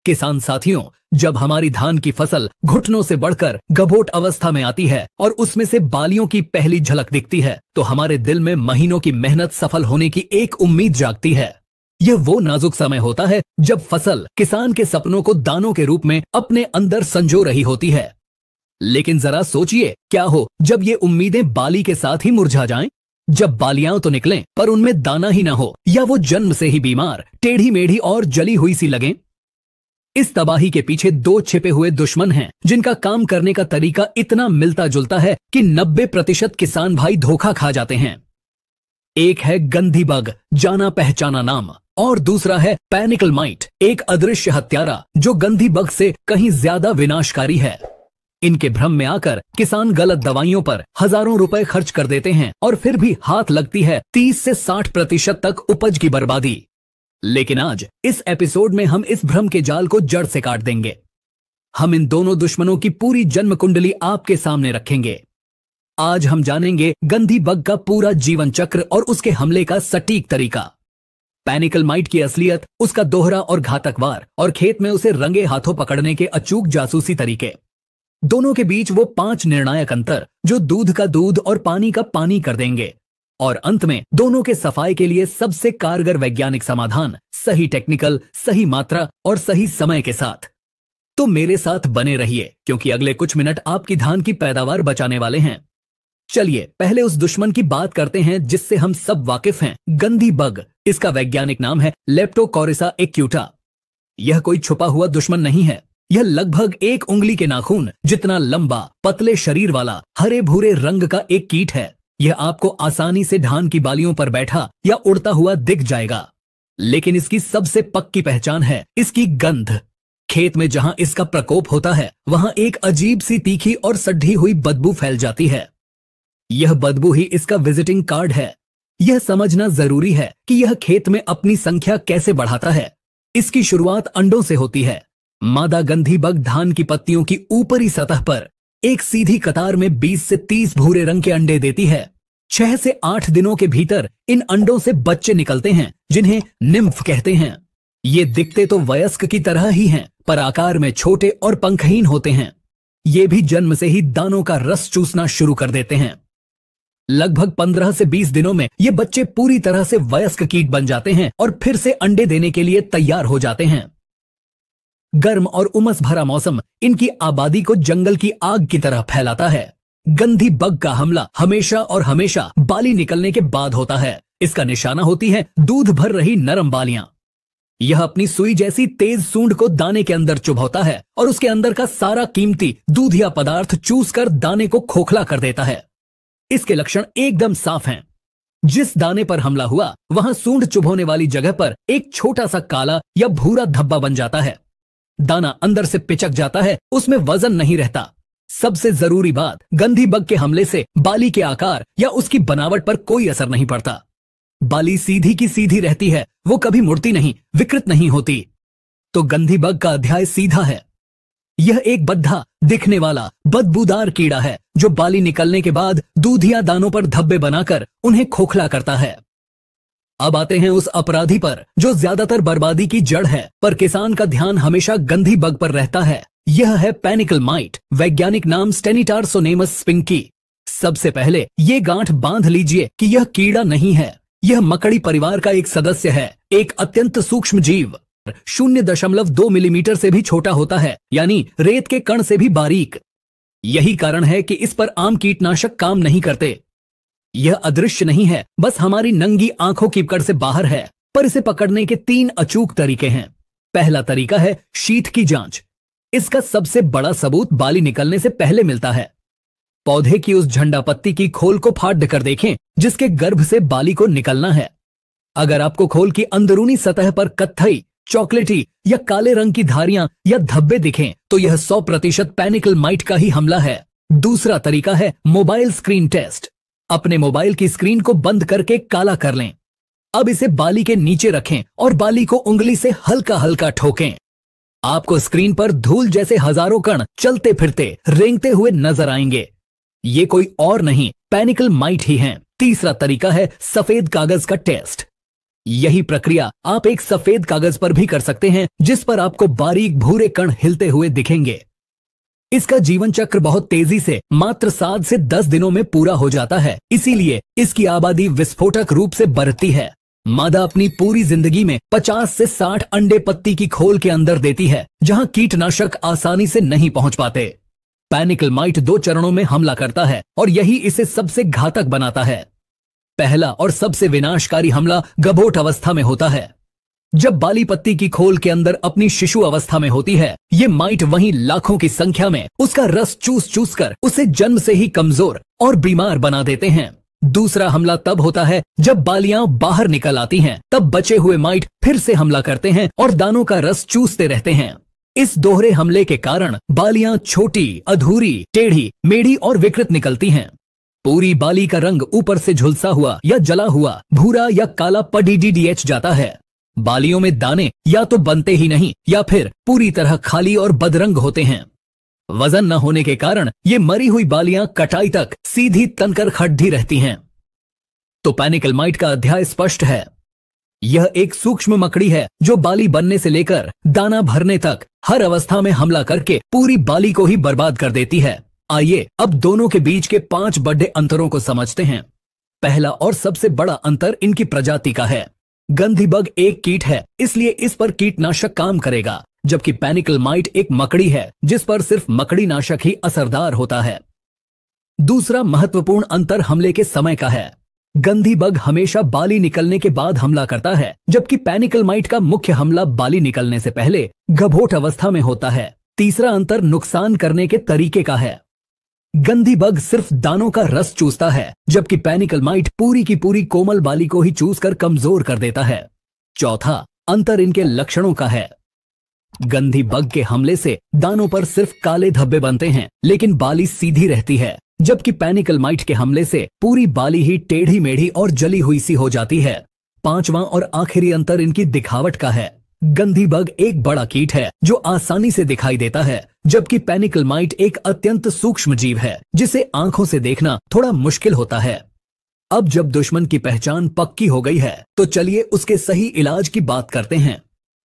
किसान साथियों, जब हमारी धान की फसल घुटनों से बढ़कर गबोट अवस्था में आती है और उसमें से बालियों की पहली झलक दिखती है, तो हमारे दिल में महीनों की मेहनत सफल होने की एक उम्मीद जागती है। यह वो नाजुक समय होता है जब फसल किसान के सपनों को दानों के रूप में अपने अंदर संजो रही होती है। लेकिन जरा सोचिए, क्या हो जब ये उम्मीदें बाली के साथ ही मुरझा जाएं? जब बालियां तो निकलें पर उनमें दाना ही ना हो, या वो जन्म से ही बीमार, टेढ़ी मेढ़ी और जली हुई सी लगें। इस तबाही के पीछे दो छिपे हुए दुश्मन हैं, जिनका काम करने का तरीका इतना मिलता जुलता है कि 90% किसान भाई धोखा खा जाते हैं। एक है गंधी बग, जाना पहचाना नाम, और दूसरा है पैनिकल माइट, एक अदृश्य हत्यारा जो गंधी बग से कहीं ज्यादा विनाशकारी है। इनके भ्रम में आकर किसान गलत दवाइयों पर हजारों रुपए खर्च कर देते हैं और फिर भी हाथ लगती है 30 से 60% तक उपज की बर्बादी। लेकिन आज इस एपिसोड में हम इस भ्रम के जाल को जड़ से काट देंगे। हम इन दोनों दुश्मनों की पूरी जन्म कुंडली आपके सामने रखेंगे। आज हम जानेंगे गंधी बग का पूरा जीवन चक्र और उसके हमले का सटीक तरीका, पैनिकल माइट की असलियत, उसका दोहरा और घातक वार, और खेत में उसे रंगे हाथों पकड़ने के अचूक जासूसी तरीके। दोनों के बीच वो 5 निर्णायक अंतर जो दूध का दूध और पानी का पानी कर देंगे, और अंत में दोनों के सफाई के लिए सबसे कारगर वैज्ञानिक समाधान, सही टेक्निकल, सही मात्रा और सही समय के साथ। तो मेरे साथ बने रहिए, क्योंकि अगले कुछ मिनट आपकी धान की पैदावार बचाने वाले हैं। चलिए पहले उस दुश्मन की बात करते हैं जिससे हम सब वाकिफ हैं, गंधी बग। इसका वैज्ञानिक नाम है लेप्टोकोरिसा एक्यूटा। यह कोई छुपा हुआ दुश्मन नहीं है। यह लगभग 1 उंगली के नाखून जितना लंबा, पतले शरीर वाला, हरे भूरे रंग का एक कीट है। यह आपको आसानी से धान की बालियों पर बैठा या उड़ता हुआ दिख जाएगा, लेकिन इसकी सबसे पक्की पहचान है इसकी गंध। खेत में जहां इसका प्रकोप होता है, वहां एक अजीब सी तीखी और सड्ढी हुई बदबू फैल जाती है। यह बदबू ही इसका विजिटिंग कार्ड है। यह समझना जरूरी है कि यह खेत में अपनी संख्या कैसे बढ़ाता है। इसकी शुरुआत अंडों से होती है। मादा गंधी बग धान की पत्तियों की ऊपरी सतह पर एक सीधी कतार में 20 से 30 भूरे रंग के अंडे देती है। 6 से 8 दिनों के भीतर इन अंडों से बच्चे निकलते हैं, जिन्हें निम्फ कहते हैं। ये दिखते तो वयस्क की तरह ही हैं, पर आकार में छोटे और पंखहीन होते हैं। ये भी जन्म से ही दानों का रस चूसना शुरू कर देते हैं। लगभग 15 से 20 दिनों में ये बच्चे पूरी तरह से वयस्क कीट बन जाते हैं और फिर से अंडे देने के लिए तैयार हो जाते हैं। गर्म और उमस भरा मौसम इनकी आबादी को जंगल की आग की तरह फैलाता है। गंधी बग का हमला हमेशा और हमेशा बाली निकलने के बाद होता है। इसका निशाना होती है दूध भर रही नरम बालियां। यह अपनी सुई जैसी तेज सूंड को दाने के अंदर चुभौता है और उसके अंदर का सारा कीमती दूधिया पदार्थ चूस कर दाने को खोखला कर देता है। इसके लक्षण एकदम साफ हैं। जिस दाने पर हमला हुआ, वहां सूंड चुभोने वाली जगह पर एक छोटा सा काला या भूरा धब्बा बन जाता है। दाना अंदर से पिचक जाता है, उसमें वजन नहीं रहता। सबसे जरूरी बात, गंधी बग के हमले से बाली के आकार या उसकी बनावट पर कोई असर नहीं पड़ता। बाली सीधी की सीधी रहती है, वो कभी मुड़ती नहीं, विकृत नहीं होती। तो गंधी बग का अध्याय सीधा है। यह एक बद्धा दिखने वाला बदबूदार कीड़ा है जो बाली निकलने के बाद दूधिया दानों पर धब्बे बनाकर उन्हें खोखला करता है। अब आते हैं उस अपराधी पर जो ज्यादातर बर्बादी की जड़ है, पर किसान का ध्यान हमेशा गंधी बग पर रहता है। यह है पैनिकल माइट, वैज्ञानिक नाम स्टेनिटारसोनेमस स्पिंकी। सबसे पहले ये गांठ बांध लीजिए कि यह कीड़ा नहीं है, यह मकड़ी परिवार का एक सदस्य है, एक अत्यंत सूक्ष्म जीव। 0.2 मिलीमीटर से भी छोटा होता है, यानी रेत के कण से भी बारीक। यही कारण है कि इस पर आम कीटनाशक काम नहीं करते। यह अदृश्य नहीं है, बस हमारी नंगी आंखों की पकड़ से बाहर है, पर इसे पकड़ने के 3 अचूक तरीके हैं। पहला तरीका है शीत की जांच। इसका सबसे बड़ा सबूत बाली निकलने से पहले मिलता है। पौधे की उस झंडा पत्ती की खोल को फाड़ कर देखें जिसके गर्भ से बाली को निकलना है। अगर आपको खोल की अंदरूनी सतह पर कत्थई, चॉकलेटी या काले रंग की धारियां या धब्बे दिखें, तो यह 100% पैनिकल माइट का ही हमला है। दूसरा तरीका है मोबाइल स्क्रीन टेस्ट। अपने मोबाइल की स्क्रीन को बंद करके काला कर लें। अब इसे बाली के नीचे रखें और बाली को उंगली से हल्का हल्का ठोकें। आपको स्क्रीन पर धूल जैसे हजारों कण चलते फिरते, रेंगते हुए नजर आएंगे। ये कोई और नहीं, पैनिकल माइट ही हैं। तीसरा तरीका है सफेद कागज का टेस्ट। यही प्रक्रिया आप एक सफेद कागज पर भी कर सकते हैं, जिस पर आपको बारीक भूरे कण हिलते हुए दिखेंगे। इसका जीवन चक्र बहुत तेजी से मात्र 7 से 10 दिनों में पूरा हो जाता है, इसीलिए इसकी आबादी विस्फोटक रूप से बढ़ती है। मादा अपनी पूरी जिंदगी में 50 से 60 अंडे पत्ती की खोल के अंदर देती है, जहां कीटनाशक आसानी से नहीं पहुंच पाते। पैनिकल माइट 2 चरणों में हमला करता है और यही इसे सबसे घातक बनाता है। पहला और सबसे विनाशकारी हमला गभोट अवस्था में होता है। जब बाली पत्ती की खोल के अंदर अपनी शिशु अवस्था में होती है, ये माइट वहीं लाखों की संख्या में उसका रस चूस चूस कर उसे जन्म से ही कमजोर और बीमार बना देते हैं। दूसरा हमला तब होता है जब बालियां बाहर निकल आती हैं, तब बचे हुए माइट फिर से हमला करते हैं और दानों का रस चूसते रहते हैं। इस दोहरे हमले के कारण बालियां छोटी, अधूरी, टेढ़ी, मेढ़ी और विकृत निकलती हैं। पूरी बाली का रंग ऊपर से झुलसा हुआ या जला हुआ भूरा या काला पडीडीएच जाता है। बालियों में दाने या तो बनते ही नहीं या फिर पूरी तरह खाली और बदरंग होते हैं। वजन न होने के कारण ये मरी हुई बालियां कटाई तक सीधी तनकर खड्डी रहती हैं। तो पैनिकल माइट का अध्याय स्पष्ट है। यह एक सूक्ष्म मकड़ी है जो बाली बनने से लेकर दाना भरने तक हर अवस्था में हमला करके पूरी बाली को ही बर्बाद कर देती है। आइए अब दोनों के बीच के 5 बड़े अंतरों को समझते हैं। पहला और सबसे बड़ा अंतर इनकी प्रजाति का है। गंधी बग एक कीट है, इसलिए इस पर कीटनाशक काम करेगा, जबकि पैनिकल माइट एक मकड़ी है जिस पर सिर्फ मकड़ी नाशक ही असरदार होता है। दूसरा महत्वपूर्ण अंतर हमले के समय का है। गंधी बग हमेशा बाली निकलने के बाद हमला करता है, जबकि पैनिकल माइट का मुख्य हमला बाली निकलने से पहले गभोट अवस्था में होता है। तीसरा अंतर नुकसान करने के तरीके का है। गंधी बग सिर्फ दानों का रस चूसता है, जबकि पैनिकल माइट पूरी की पूरी कोमल बाली को ही चूसकर कमजोर कर देता है। चौथा अंतर इनके लक्षणों का है। गंधी बग के हमले से दानों पर सिर्फ काले धब्बे बनते हैं, लेकिन बाली सीधी रहती है, जबकि पैनिकल माइट के हमले से पूरी बाली ही टेढ़ी मेढ़ी और जली हुई सी हो जाती है। पांचवां और आखिरी अंतर इनकी दिखावट का है। गंधी बग एक बड़ा कीट है जो आसानी से दिखाई देता है, जबकि पैनिकल माइट एक अत्यंत सूक्ष्म जीव है जिसे आंखों से देखना थोड़ा मुश्किल होता है। अब जब दुश्मन की पहचान पक्की हो गई है, तो चलिए उसके सही इलाज की बात करते हैं।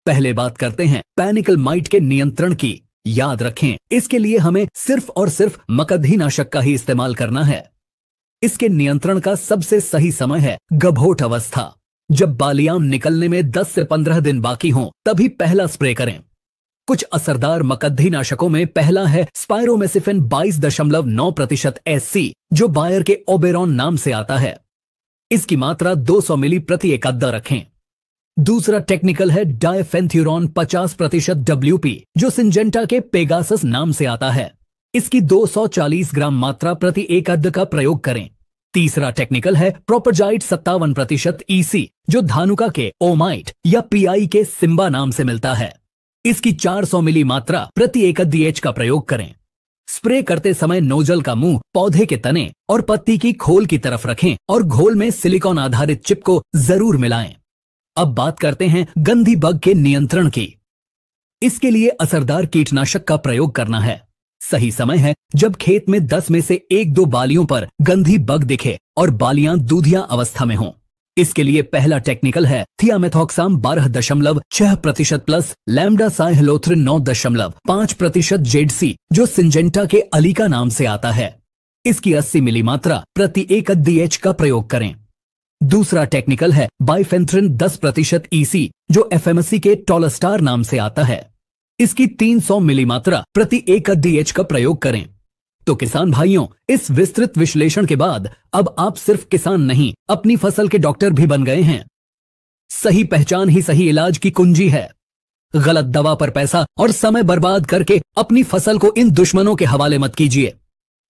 पहले बात करते हैं पैनिकल माइट के नियंत्रण की। याद रखें, इसके लिए हमें सिर्फ और सिर्फ मकड़ी नाशक का ही इस्तेमाल करना है। इसके नियंत्रण का सबसे सही समय है गभोट अवस्था। जब बालियां निकलने में 10 से 15 दिन बाकी हों, तभी पहला स्प्रे करें। कुछ असरदार मकड़ी नाशकों में पहला है स्पाइरोमेसिफिन 22.9% SC, जो बायर के ओबेरॉन नाम से आता है। इसकी मात्रा 200 मिली प्रति एकद्दा रखें। दूसरा टेक्निकल है डायफेंथ्यूरॉन 50% WP, जो सिंजेंटा के पेगासस नाम से आता है। इसकी 240 ग्राम मात्रा प्रति एकद्दा का प्रयोग करें। तीसरा टेक्निकल है प्रोपरजाइट 57% EC, जो धानुका के ओमाइट या PI के सिम्बा नाम से मिलता है। इसकी 400 मिली मात्रा प्रति एकद्दा का प्रयोग करें। स्प्रे करते समय नोजल का मुंह पौधे के तने और पत्ती की खोल की तरफ रखें और घोल में सिलिकॉन आधारित चिप को जरूर मिलाएं। अब बात करते हैं गंधी बग के नियंत्रण की। इसके लिए असरदार कीटनाशक का प्रयोग करना है। सही समय है जब खेत में 10 में से 1-2 बालियों पर गंधी बग दिखे और बालियां दूधिया अवस्था में हों। इसके लिए पहला टेक्निकल है थियामेथॉक्साम 12.6% प्लस लैम्डा साइहलोथ्रिन 9.5% जेडसी, जो सिंजेंटा के अलीका नाम से आता है। इसकी 80 मिली मात्रा प्रति एकद्दा का प्रयोग करें। दूसरा टेक्निकल है बाइफेंथ्रिन 10% EC, जो FMC के टोलस्टार नाम से आता है। इसकी 300 मिली मात्रा प्रति एकद्दा का प्रयोग करें। तो किसान भाइयों, इस विस्तृत विश्लेषण के बाद अब आप सिर्फ किसान नहीं, अपनी फसल के डॉक्टर भी बन गए हैं। सही पहचान ही सही इलाज की कुंजी है। गलत दवा पर पैसा और समय बर्बाद करके अपनी फसल को इन दुश्मनों के हवाले मत कीजिए।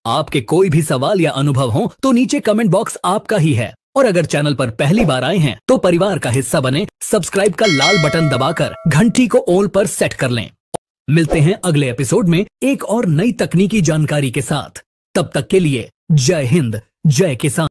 आपके कोई भी सवाल या अनुभव हो तो नीचे कमेंट बॉक्स आपका ही है। और अगर चैनल पर पहली बार आए हैं तो परिवार का हिस्सा बने, सब्सक्राइब का लाल बटन दबाकर घंटी को ऑल पर सेट कर लें। मिलते हैं अगले एपिसोड में एक और नई तकनीकी जानकारी के साथ। तब तक के लिए जय हिंद, जय किसान।